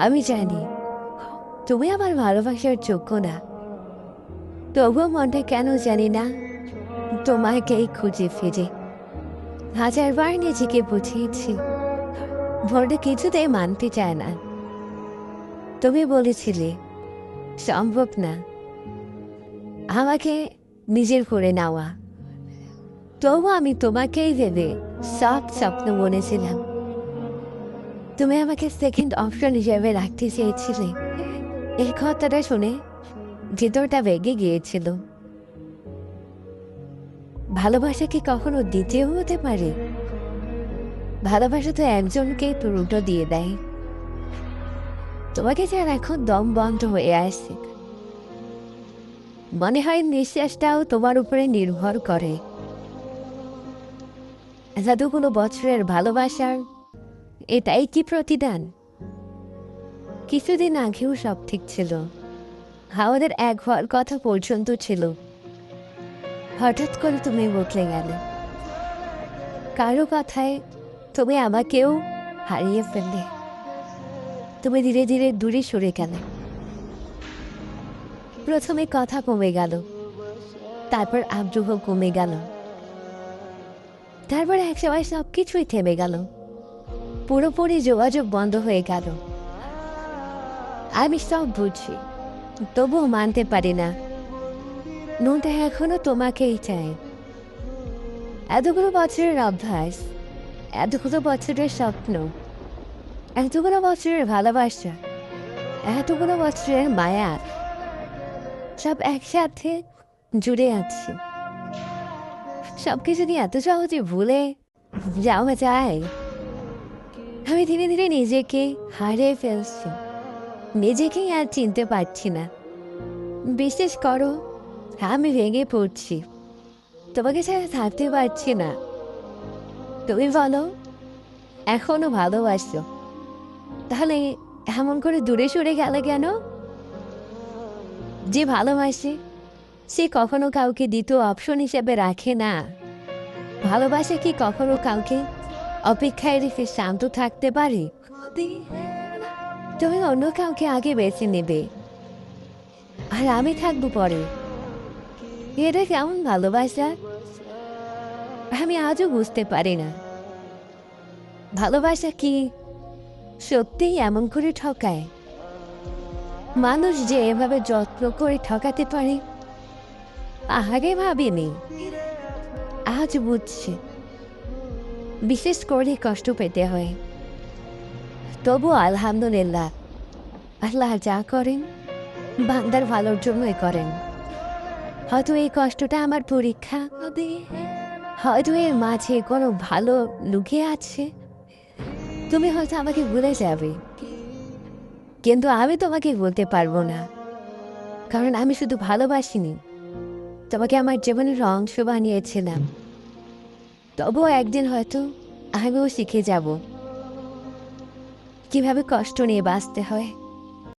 আমি জানি তুমি আমার ভালোবাসার যোগ্য না, তবুও মনটা কেন জানি না তোমাকেই খুঁজে ফিরে। হাজারবার নিজেকে বুঝিয়েছি, মনটা কিছুতেই মানতে চায় না। তুমি বলেছিলে সম্ভব না আমাকে নিজের করে নেওয়া, তবু আমি তোমাকেই ভেবে সব স্বপ্ন বনেছিলাম। তুমি আমাকে সেকেন্ড অপশন হিসেবে রাখতে চেয়েছিলে। এই কথাটা শুনে ভেতরটা বেগে গিয়েছিল। ভালোবাসা কি কখনো দ্বিতীয় হতে পারে? ভালোবাসা তো একজনকেই পুরোটা দিয়ে দেয়। তোমাকে যার এখন দম বন্ধ হয়ে আসছে, মনে হয় নিঃশ্বাসটাও তোমার উপরে নির্ভর করে। এতগুলো বছরের ভালোবাসার এটাই কি প্রতিদান? কিছুদিন আগেও সব ঠিক ছিল, আমাদের এক হওয়ার কথা পর্যন্ত ছিল। হঠাৎ করে তুমি বদলে গেলে, কারো কথায় তুমি আমাকেও হারিয়ে ফেললে। তুমি ধীরে ধীরে দূরে সরে গেলে। প্রথমে কথা কমে গেল, তারপর আগ্রহ কমে গেল, তারপর একসময় সব কিছুই থেমে গেল। পুরোপুরি যোগাযোগ বন্ধ হয়ে গেল। আমি সব বুঝি, তবুও মানতে পারি না। মনটা এখনো তোমাকেই চাই। এতগুলো বছরের অভ্যাস, এতগুলো বছরের স্বপ্ন, এতগুলো বছরের ভালোবাসা, এতগুলো বছরের মায়া, সব একসাথে জুড়ে আছে। সবকিছু নিয়ে এত সহজে ভুলে যাওয়া যায়? আমি ধীরে ধীরে নিজেকে হারিয়ে ফেলছি, নিজেকেই আর চিনতে পারছি না। বিশ্বাস করো, আমি ভেঙে পড়ছি, তোমাকে ছাড়া থাকতে পারছি না। তুমি বলো, এখনো ভালোবাসো, তাহলে এমন করে দূরে সরে গেলে কেন? যে ভালোবাসে সে কখনো কাউকে দ্বিতীয় অপশন হিসেবে রাখে না। ভালোবাসা কি কখনো কাউকে অপেক্ষায় রেখে শান্ত থাকতে পারে? তুমি অন্য কাউকে আগে বেছে নেবে, আর আমি থাকবো পরে। এটা কেমন ভালোবাসা? আমি আজও বুঝতে পারি না। ভালোবাসা কি সত্যিই এমন করে ঠকায়? মানুষ যে এভাবে যত্ন করে ঠকাতে পারে আগে ভাবিনি, আজ বুঝছি। বিশেষ করে কষ্ট পেতে হয়, তবু আলহামদুলিল্লাহ, আল্লাহ যা করেন বান্দার ভালোর জন্যই করেন। হয়তো এই কষ্টটা আমার পরীক্ষা, হয়তো এর মাঝে কোনো ভালো লুকিয়ে আছে। তুমি হয়তো আমাকে ভুলে যাবে, কিন্তু আমি তোমাকে বলতে পারবো না, কারণ আমি শুধু ভালোবাসিনি, তোমাকে আমার জীবনের অংশ বানিয়েছিলাম। তবুও একদিন হয়তো আমিও শিখে যাব কিভাবে কষ্ট নিয়ে বাঁচতে হয়।